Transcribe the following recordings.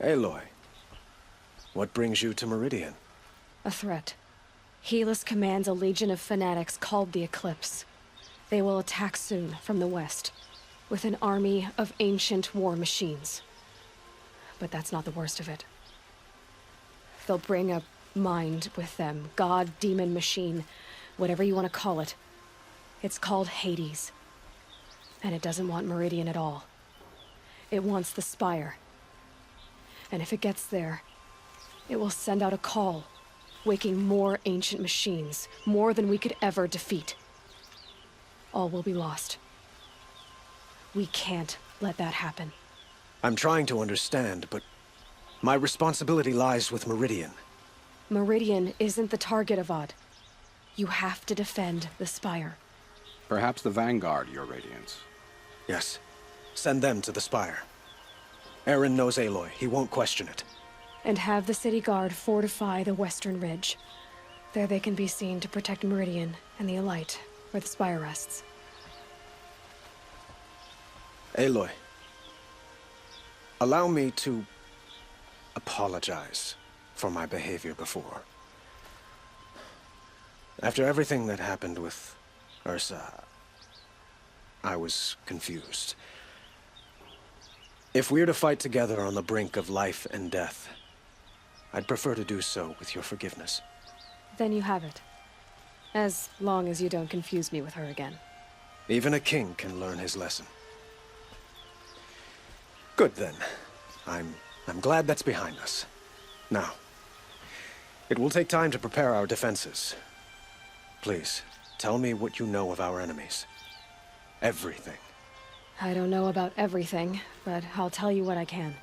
Aloy, what brings you to Meridian? A threat. Helis commands a legion of fanatics called the Eclipse. They will attack soon from the west, with an army of ancient war machines. But that's not the worst of it. They'll bring a mind with them, god, demon, machine, whatever you want to call it. It's called Hades. And it doesn't want Meridian at all. It wants the Spire. And if it gets there, it will send out a call, waking more ancient machines, more than we could ever defeat. All will be lost. We can't let that happen. I'm trying to understand, but my responsibility lies with Meridian. Meridian isn't the target, Avad. You have to defend the Spire. Perhaps the Vanguard, Your Radiance. Yes. Send them to the Spire. Eren knows Aloy. He won't question it. And have the City Guard fortify the Western Ridge. There they can be seen to protect Meridian and the Elite, where the Spire rests. Aloy, allow me to apologize for my behavior before. After everything that happened with Ursa, I was confused. If we're to fight together on the brink of life and death, I'd prefer to do so with your forgiveness. Then you have it. As long as you don't confuse me with her again. Even a king can learn his lesson. Good then. I'm glad that's behind us. Now, it will take time to prepare our defenses. Please, tell me what you know of our enemies. Everything. I don't know about everything, but I'll tell you what I can.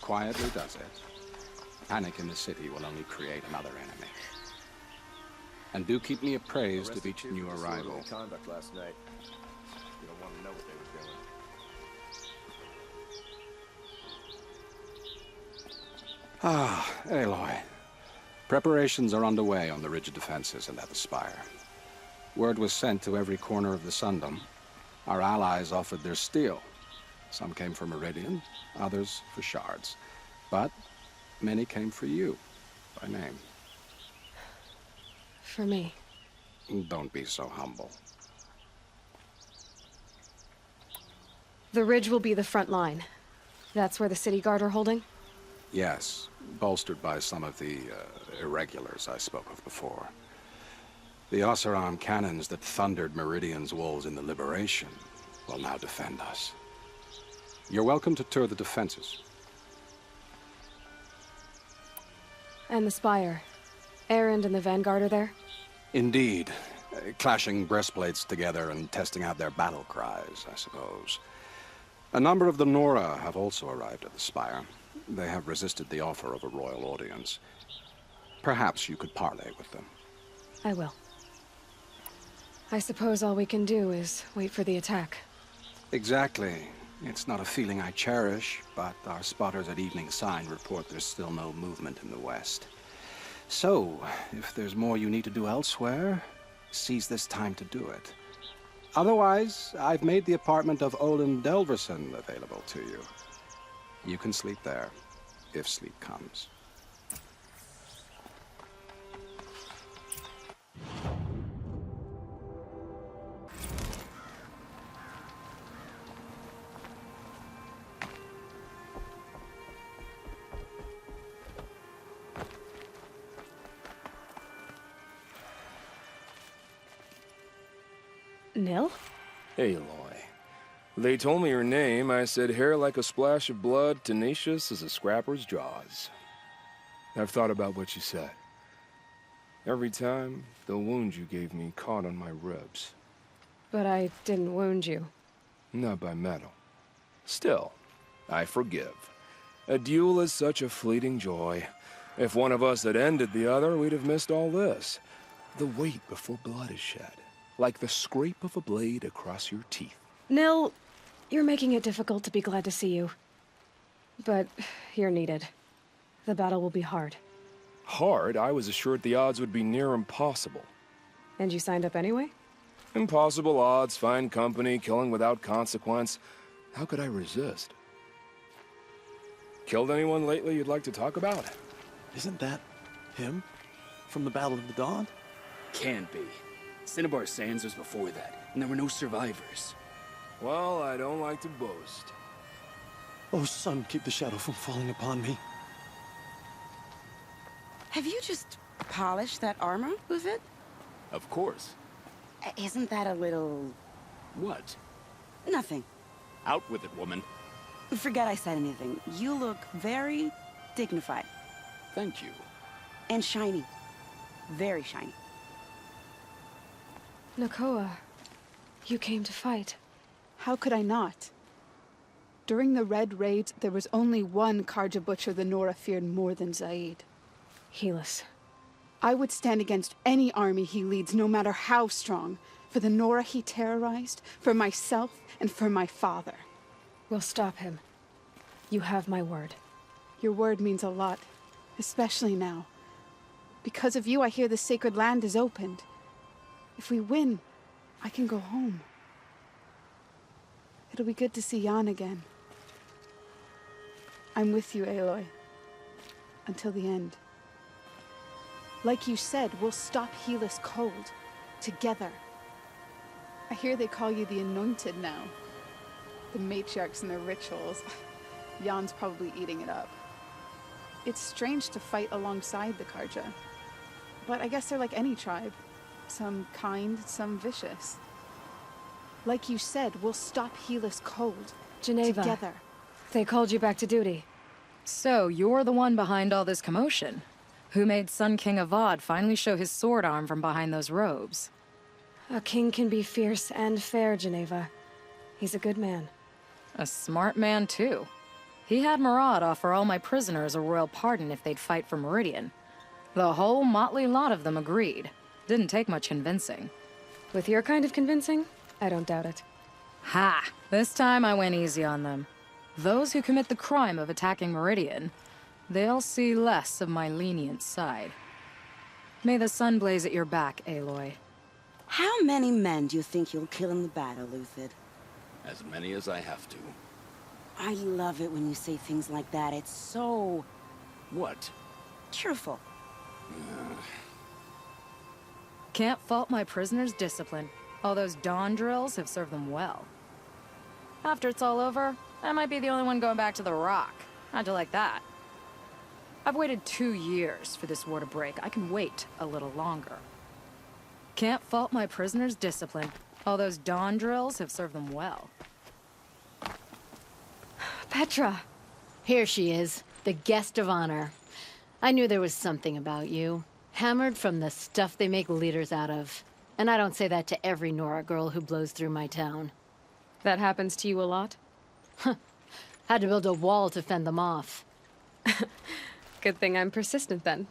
Quietly does it. Panic in the city will only create another enemy. And do keep me appraised of each new arrival. Conduct last night. You don't want to know what they were doing. Ah, Aloy. Preparations are underway on the ridge defenses and at the Spire. Word was sent to every corner of the Sundom. Our allies offered their steel. Some came for Meridian, others for shards. But many came for you, by name. For me. Don't be so humble. The ridge will be the front line. That's where the City Guard are holding? Yes, bolstered by some of the irregulars I spoke of before. The Oseram cannons that thundered Meridian's walls in the Liberation will now defend us. You're welcome to tour the defenses. And the Spire. Erend and the Vanguard are there? Indeed. Clashing breastplates together and testing out their battle cries, I suppose. A number of the Nora have also arrived at the Spire. They have resisted the offer of a royal audience. Perhaps you could parley with them. I will. I suppose all we can do is wait for the attack. Exactly. It's not a feeling I cherish, but our spotters at Evening Sign report there's still no movement in the west. So, if there's more you need to do elsewhere, seize this time to do it. Otherwise, I've made the apartment of Olin Delverson available to you. You can sleep there, if sleep comes. Nil? Aloy. They told me your name. I said hair like a splash of blood, tenacious as a scrapper's jaws. I've thought about what you said. Every time, the wound you gave me caught on my ribs. But I didn't wound you. Not by metal. Still, I forgive. A duel is such a fleeting joy. If one of us had ended the other, we'd have missed all this. The wait before blood is shed. Like the scrape of a blade across your teeth. Nil, you're making it difficult to be glad to see you. But you're needed. The battle will be hard. Hard? I was assured the odds would be near impossible. And you signed up anyway? Impossible odds, fine company, killing without consequence. How could I resist? Killed anyone lately you'd like to talk about? Isn't that him? From the Battle of the Dawn? Can't be. Cinnabar Sands was before that, and there were no survivors. Well, I don't like to boast. Oh, sun, keep the shadow from falling upon me. Have you just polished that armor with it? Of course. Isn't that a little... What? Nothing. Out with it, woman. Forget I said anything. You look very dignified. Thank you. And shiny. Very shiny. Nakoa, you came to fight. How could I not? During the Red Raids, there was only one Karja Butcher the Nora feared more than Zaid. Helis. I would stand against any army he leads, no matter how strong, for the Nora he terrorized, for myself, and for my father. We'll stop him. You have my word. Your word means a lot, especially now. Because of you, I hear the sacred land is opened. If we win, I can go home. It'll be good to see Jan again. I'm with you, Aloy. Until the end. Like you said, we'll stop Helis cold. Together. I hear they call you the Anointed now. The matriarchs and their rituals. Jan's probably eating it up. It's strange to fight alongside the Karja. But I guess they're like any tribe. Some kind, some vicious. Like you said, we'll stop Helis cold. Geneva. Together. They called you back to duty. So, you're the one behind all this commotion? Who made Sun King Avad finally show his sword arm from behind those robes? A king can be fierce and fair, Geneva. He's a good man. A smart man, too. He had Murad offer all my prisoners a royal pardon if they'd fight for Meridian. The whole motley lot of them agreed. Didn't take much convincing. With your kind of convincing, I don't doubt it. Ha! This time I went easy on them. Those who commit the crime of attacking Meridian, they'll see less of my lenient side. May the sun blaze at your back, Aloy. How many men do you think you'll kill in the battle, Luthid? As many as I have to. I love it when you say things like that. It's so... What? cheerful. Can't fault my prisoners' discipline. All those dawn drills have served them well. After it's all over, I might be the only one going back to the Rock. How'd you like that? I've waited 2 years for this war to break. I can wait a little longer. Can't fault my prisoners' discipline. All those dawn drills have served them well. Petra! Here she is, the guest of honor. I knew there was something about you. Hammered from the stuff they make leaders out of. And I don't say that to every Nora girl who blows through my town. That happens to you a lot? Had to build a wall to fend them off. Good thing I'm persistent then.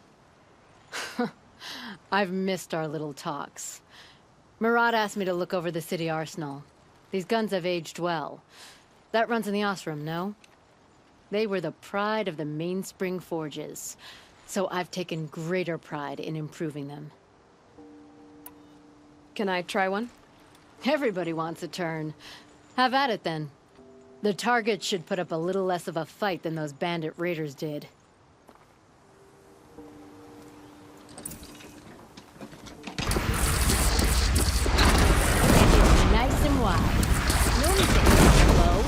I've missed our little talks. Murad asked me to look over the city arsenal. These guns have aged well. That runs in the Osram, no? They were the pride of the Mainspring Forges. So I've taken greater pride in improving them. Can I try one? Everybody wants a turn. Have at it, then. The targets should put up a little less of a fight than those bandit raiders did. Nice and wide. No mistake. Low.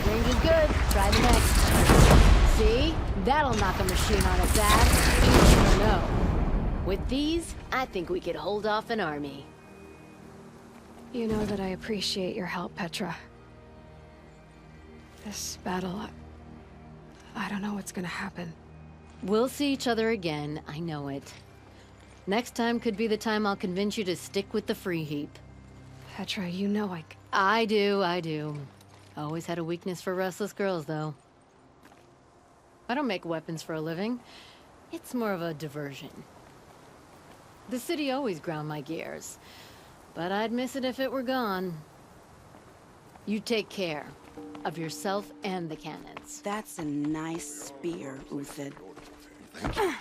Range is good. Try the next. See? That'll knock a machine on its ass. You never know. With these, I think we could hold off an army. You know that I appreciate your help, Petra. This battle, I don't know what's gonna happen. We'll see each other again, I know it. Next time could be the time I'll convince you to stick with the free heap. Petra, you know I do. Always had a weakness for restless girls, though. I don't make weapons for a living. It's more of a diversion. The city always ground my gears. But I'd miss it if it were gone. You take care. of yourself and the cannons. That's a nice spear, Uthid. Thank you.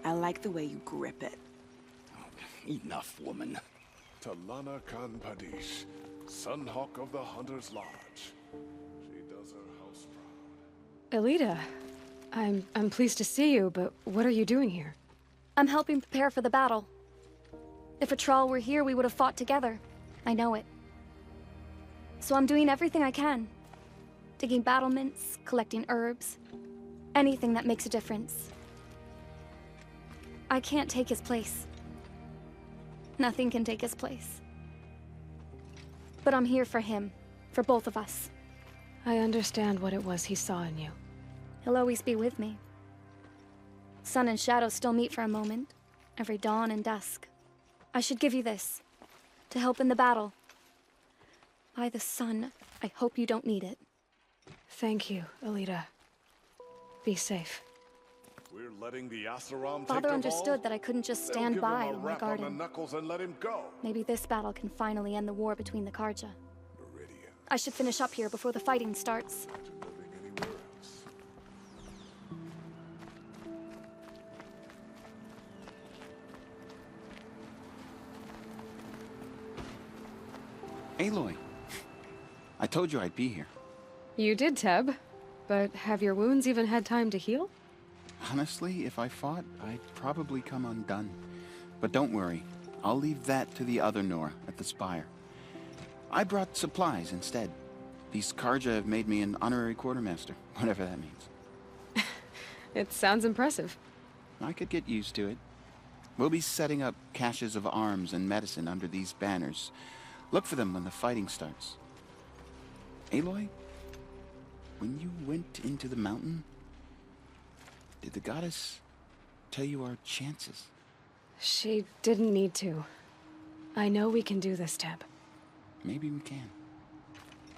I like the way you grip it. Enough, woman. Talana Khan Padish, Sunhawk of the Hunter's Lodge. She does her house proud. Elita, I'm pleased to see you, but what are you doing here? I'm helping prepare for the battle. If a Thrall were here, we would have fought together. I know it. So I'm doing everything I can. Digging battlements, collecting herbs. Anything that makes a difference. I can't take his place. Nothing can take his place. But I'm here for him. For both of us. I understand what it was he saw in you. He'll always be with me. Sun and shadow still meet for a moment. Every dawn and dusk. I should give you this. To help in the battle. By the sun, I hope you don't need it. Thank you, Elita. Be safe. We're letting the Asaram Father take understood that I couldn't just They'll stand give by him a while rap on the guarding. knuckles and let him go. Maybe this battle can finally end the war between the Karja. Meridian. I should finish up here before the fighting starts. Imagine living anywhere else. Aloy, I told you I'd be here. You did, Teb. But have your wounds even had time to heal? Honestly, if I fought, I'd probably come undone. But don't worry, I'll leave that to the other Nora at the Spire. I brought supplies instead. These Karja have made me an honorary quartermaster, whatever that means. It sounds impressive. I could get used to it. We'll be setting up caches of arms and medicine under these banners. Look for them when the fighting starts. Aloy, when you went into the mountain, did the goddess tell you our chances? She didn't need to. I know we can do this, Teb. Maybe we can.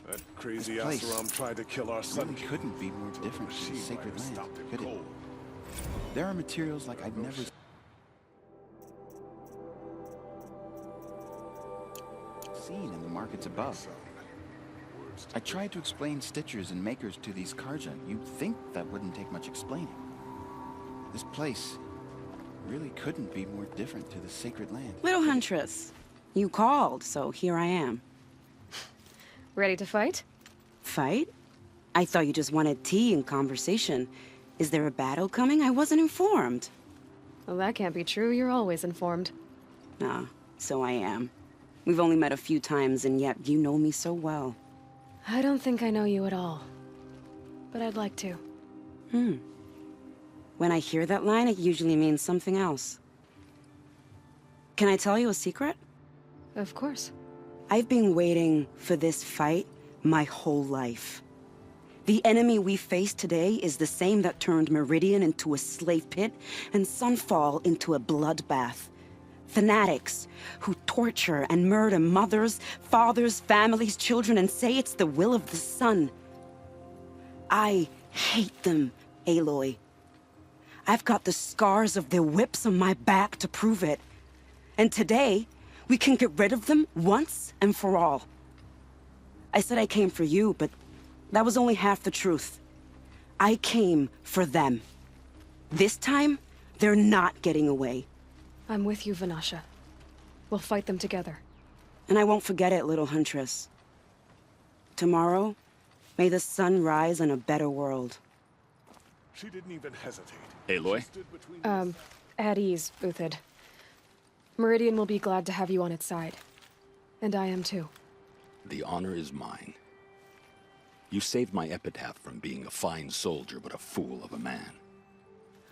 That crazy This place Asaram tried to kill our Sun really King. couldn't be more different from the Machine sacred Rider land, stopped it could it? cold. There are materials like I've never seen in the markets above. I tried to explain stitchers and makers to these Karja. You'd think that wouldn't take much explaining. This place really couldn't be more different to the sacred land. Little Huntress, you called, so here I am. Ready to fight? Fight? I thought you just wanted tea and conversation. Is there a battle coming? I wasn't informed. Well, that can't be true. You're always informed. Ah, so I am. We've only met a few times, and yet you know me so well. I don't think I know you at all. But I'd like to. When I hear that line, it usually means something else. Can I tell you a secret? Of course. I've been waiting for this fight my whole life. The enemy we face today is the same that turned Meridian into a slave pit and Sunfall into a bloodbath. Fanatics who torture and murder mothers, fathers, families, children, and say it's the will of the sun. I hate them, Aloy. I've got the scars of their whips on my back to prove it. And today, we can get rid of them once and for all. I said I came for you, but that was only half the truth. I came for them. This time, they're not getting away. I'm with you, Vanasha. We'll fight them together. And I won't forget it, little Huntress. Tomorrow, may the sun rise on a better world. She didn't even hesitate. Aloy? She stood between At ease, Uthid. Meridian will be glad to have you on its side. And I am too. The honor is mine. You saved my epitaph from being a fine soldier, but a fool of a man.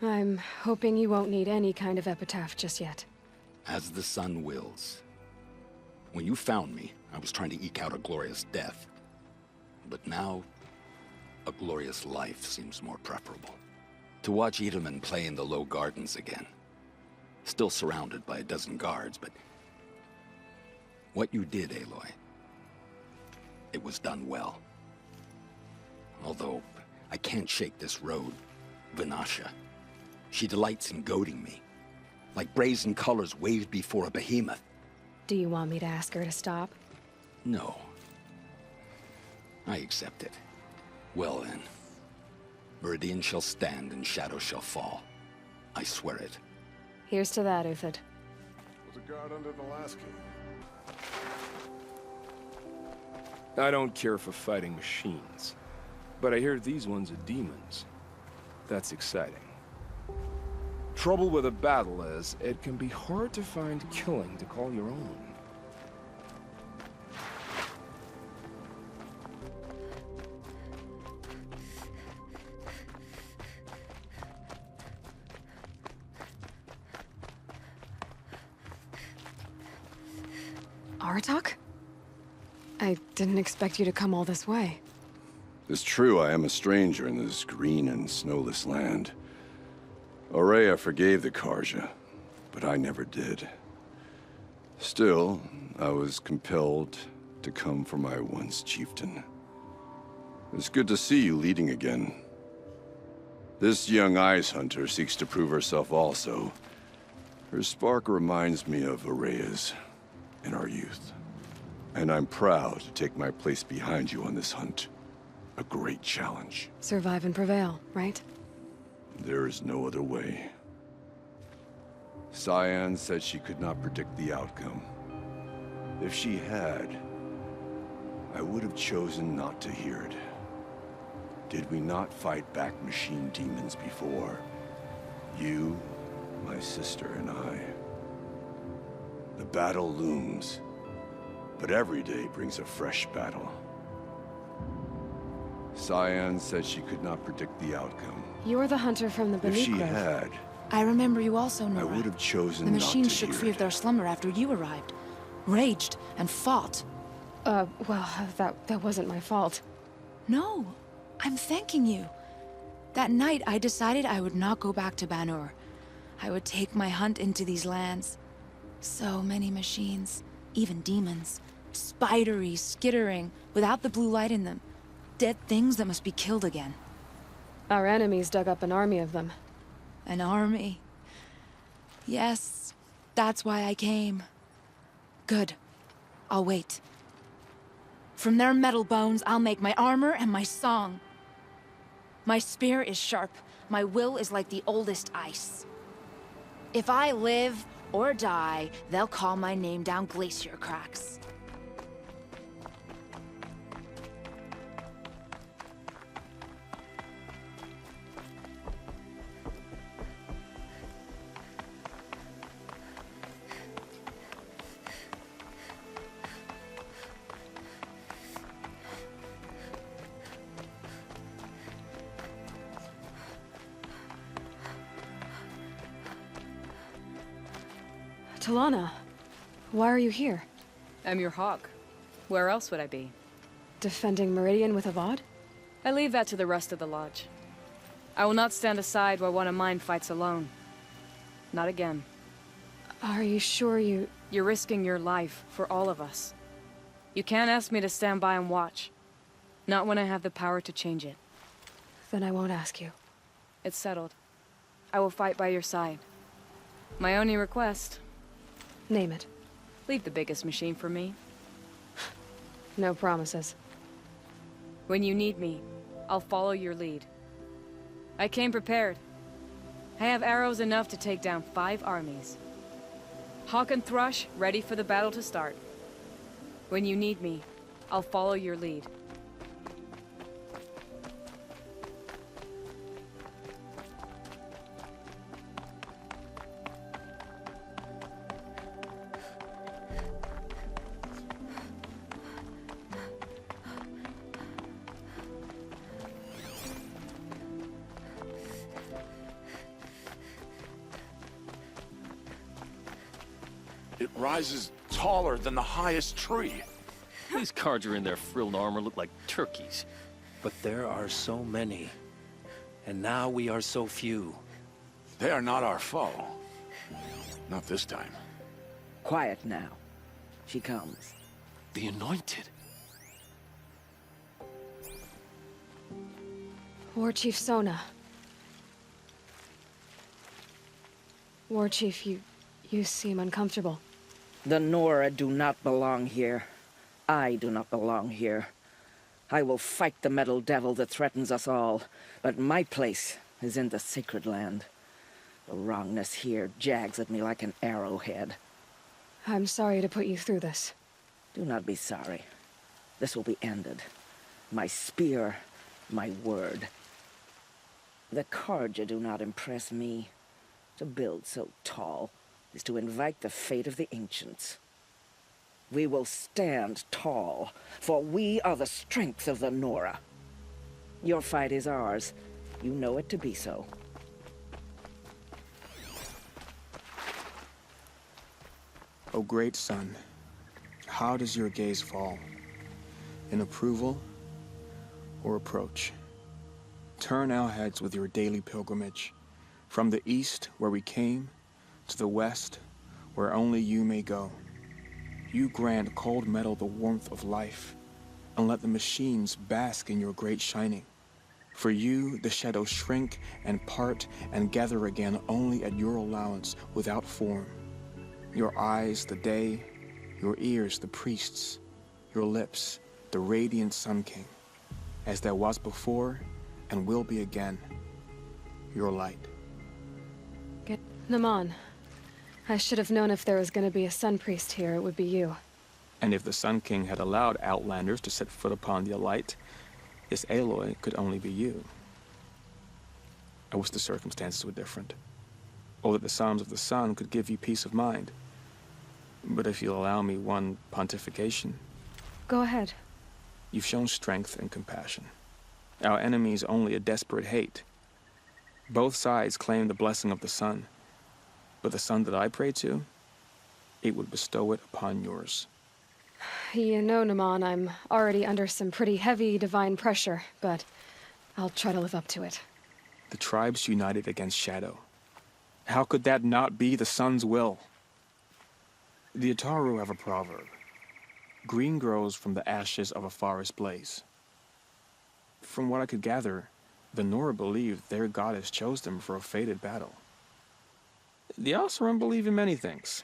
I'm hoping you won't need any kind of epitaph just yet. As the sun wills. When you found me, I was trying to eke out a glorious death. But now, a glorious life seems more preferable. To watch Edelman play in the low gardens again. Still surrounded by a dozen guards, but... what you did, Aloy, it was done well. Although, I can't shake this road, Vanasha. She delights in goading me. Like brazen colors waved before a behemoth. Do you want me to ask her to stop? No. I accept it. Well then. Meridian shall stand and shadow shall fall. I swear it. Here's to that, Uthid. Was a guard under the last king. I don't care for fighting machines, but I hear these ones are demons. That's exciting. Trouble with a battle is, it can be hard to find killing to call your own. Aratak? I didn't expect you to come all this way. It's true I am a stranger in this green and snowless land. Aurea forgave the Karja, but I never did. Still, I was compelled to come for my once chieftain. It's good to see you leading again. This young ice hunter seeks to prove herself also. Her spark reminds me of Aurea's in our youth. And I'm proud to take my place behind you on this hunt. A great challenge. Survive and prevail, right? There is no other way. Cyan said she could not predict the outcome. If she had, I would have chosen not to hear it. Did we not fight back machine demons before? You, my sister, and I. The battle looms, but every day brings a fresh battle. Cyan said she could not predict the outcome. You're the hunter from the If Beneath she Grove. had, I remember you also, Nora. I would have chosen The not to machines shook hear free it. of their slumber after you arrived. Raged and fought. Well, that wasn't my fault. No, I'm thanking you. That night, I decided I would not go back to Banur. I would take my hunt into these lands. So many machines, even demons. Spidery, skittering, without the blue light in them. Dead things that must be killed again. Our enemies dug up an army of them. An army. Yes, that's why I came. Good. I'll wait. From their metal bones, I'll make my armor and my song. My spear is sharp. My will is like the oldest ice. If I live or die, they'll call my name down glacier cracks. Talana, why are you here? I'm your hawk. Where else would I be? Defending Meridian with Avad? I leave that to the rest of the Lodge. I will not stand aside while one of mine fights alone. Not again. Are you sure you... You're risking your life for all of us. You can't ask me to stand by and watch. Not when I have the power to change it. Then I won't ask you. It's settled. I will fight by your side. My only request... Name it. Leave the biggest machine for me. No promises. When you need me, I'll follow your lead. I came prepared. I have arrows enough to take down 5 armies. Hawk and Thrush ready for the battle to start. When you need me, I'll follow your lead. It rises taller than the highest tree. These Karja in their frilled armor look like turkeys. But there are so many. And now we are so few. They are not our foe. Not this time. Quiet now. She comes. The Anointed. War Chief Sona. War Chief, you seem uncomfortable. The Nora do not belong here. I do not belong here. I will fight the metal devil that threatens us all, but my place is in the sacred land. The wrongness here jags at me like an arrowhead. I'm sorry to put you through this. Do not be sorry. This will be ended. My spear, my word. The Karja do not impress me. To build so tall is to invite the fate of the ancients. We will stand tall, for we are the strength of the Nora. Your fight is ours. You know it to be so. O great sun, how does your gaze fall? In approval or approach? Turn our heads with your daily pilgrimage, from the east, where we came, to the west, where only you may go. You grant cold metal the warmth of life, and let the machines bask in your great shining. For you, the shadows shrink and part and gather again only at your allowance without form. Your eyes, the day, your ears, the priests, your lips, the radiant Sun King, as there was before and will be again, your light. Naman, I should have known if there was going to be a Sun Priest here, it would be you. And if the Sun King had allowed Outlanders to set foot upon the Alight, this Aloy could only be you. I wish the circumstances were different, or that the Psalms of the Sun could give you peace of mind. But if you'll allow me one pontification... Go ahead. You've shown strength and compassion. Our enemies only a desperate hate. Both sides claim the blessing of the sun. But the sun that I pray to, it would bestow it upon yours. You know, Naman, I'm already under some pretty heavy divine pressure, but I'll try to live up to it. The tribes united against Shadow. How could that not be the sun's will? The Ataru have a proverb. Green grows from the ashes of a forest blaze. From what I could gather, the Nora believe their goddess chose them for a fated battle. The Oseram believe in many things.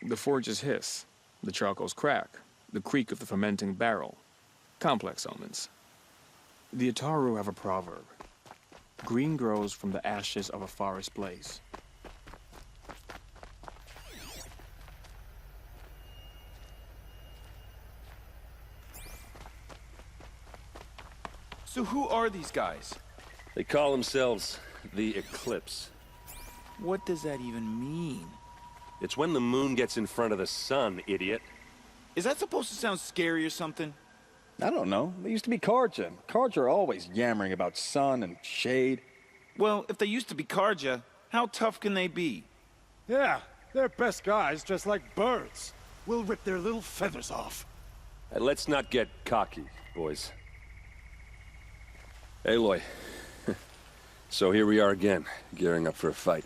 The forges hiss, the charcoals crack, the creak of the fermenting barrel. Complex omens. The Ataru have a proverb. Green grows from the ashes of a forest blaze. So who are these guys? They call themselves the Eclipse. What does that even mean? It's when the moon gets in front of the sun, idiot. Is that supposed to sound scary or something? I don't know. They used to be Karja. Karja are always yammering about sun and shade. Well, if they used to be Karja, how tough can they be? Yeah, they're best guys, just like birds. We'll rip their little feathers off. Let's not get cocky, boys. Aloy. So here we are again, gearing up for a fight.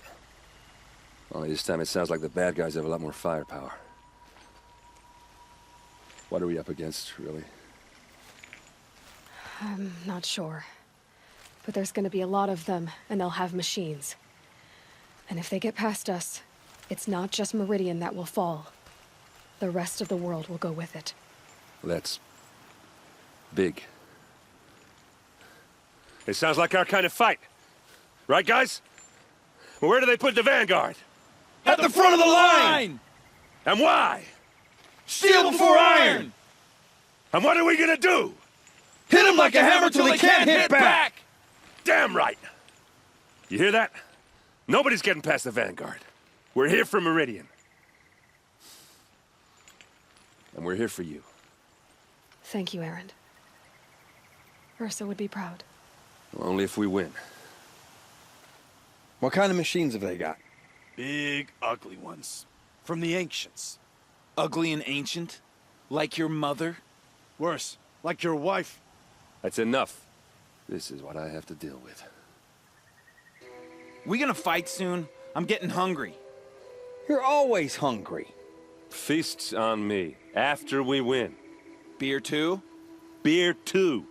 Only this time it sounds like the bad guys have a lot more firepower. What are we up against, really? I'm not sure. But there's gonna be a lot of them, and they'll have machines. And if they get past us, it's not just Meridian that will fall. The rest of the world will go with it. That's big. It sounds like our kind of fight. Right, guys? Well, where do they put the Vanguard? At the front of the line! And why? Steel before iron! And what are we gonna do? Hit them like a hammer till they can't hit back! Damn right! You hear that? Nobody's getting past the Vanguard. We're here for Meridian. And we're here for you. Thank you, Erend. Ursa would be proud. Well, only if we win. What kind of machines have they got? Big, ugly ones. From the ancients. Ugly and ancient? Like your mother? Worse, like your wife. That's enough. This is what I have to deal with. We gonna fight soon? I'm getting hungry. You're always hungry. Feasts on me, after we win. Beer too? Beer too.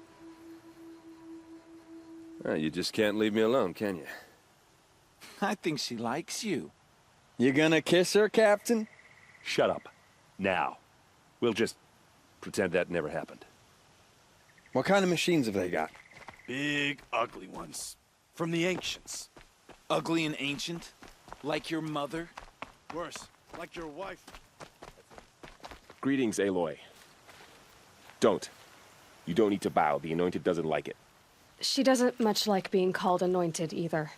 You just can't leave me alone, can you? I think she likes you. You gonna kiss her, Captain? Shut up. Now. We'll just pretend that never happened. What kind of machines have they got? Big, ugly ones. From the ancients. Ugly and ancient? Like your mother? Worse, like your wife. Greetings, Aloy. Don't. You don't need to bow. The Anointed doesn't like it. She doesn't much like being called Anointed, either.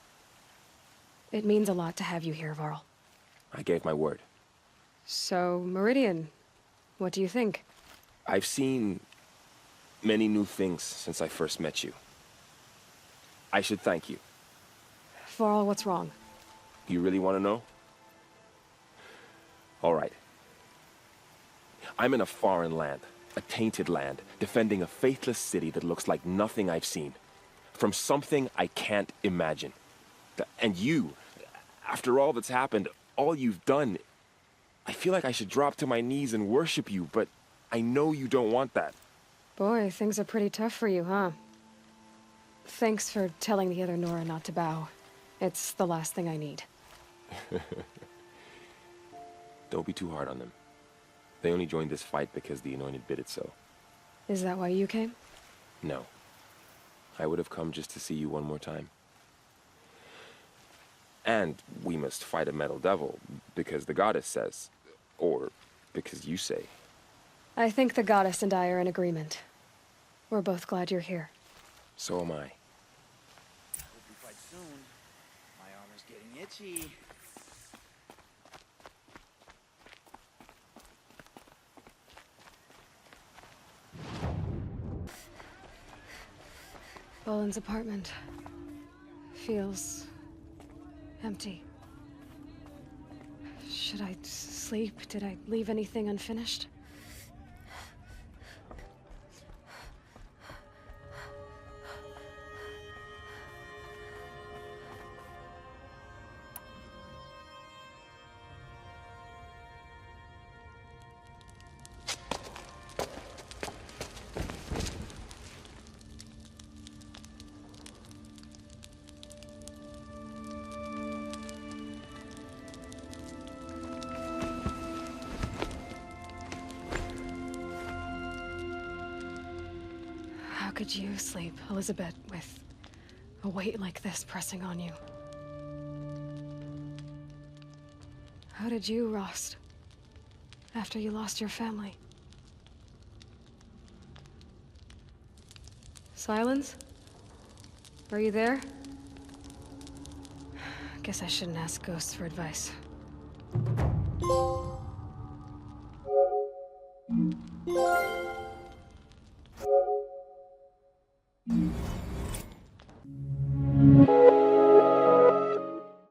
It means a lot to have you here, Varl. I gave my word. So, Meridian, what do you think? I've seen many new things since I first met you. I should thank you. Varl, what's wrong? You really want to know? All right. I'm in a foreign land, a tainted land, defending a faithless city that looks like nothing I've seen. From something I can't imagine. And you, after all that's happened, all you've done, I feel like I should drop to my knees and worship you, but I know you don't want that. Boy, things are pretty tough for you, huh? Thanks for telling the other Nora not to bow. It's the last thing I need. Don't be too hard on them. They only joined this fight because the Anointed bid it so. Is that why you came? No. I would have come just to see you one more time. And we must fight a metal devil, because the goddess says. Or because you say. I think the goddess and I are in agreement. We're both glad you're here. So am I. Hope we fight soon. My armor's getting itchy. Boland's apartment feels empty. Should I sleep? Did I leave anything unfinished? How could you sleep, Elisabet, with a weight like this pressing on you? How did you, Rost, after you lost your family? Silence? Are you there? Guess I shouldn't ask ghosts for advice.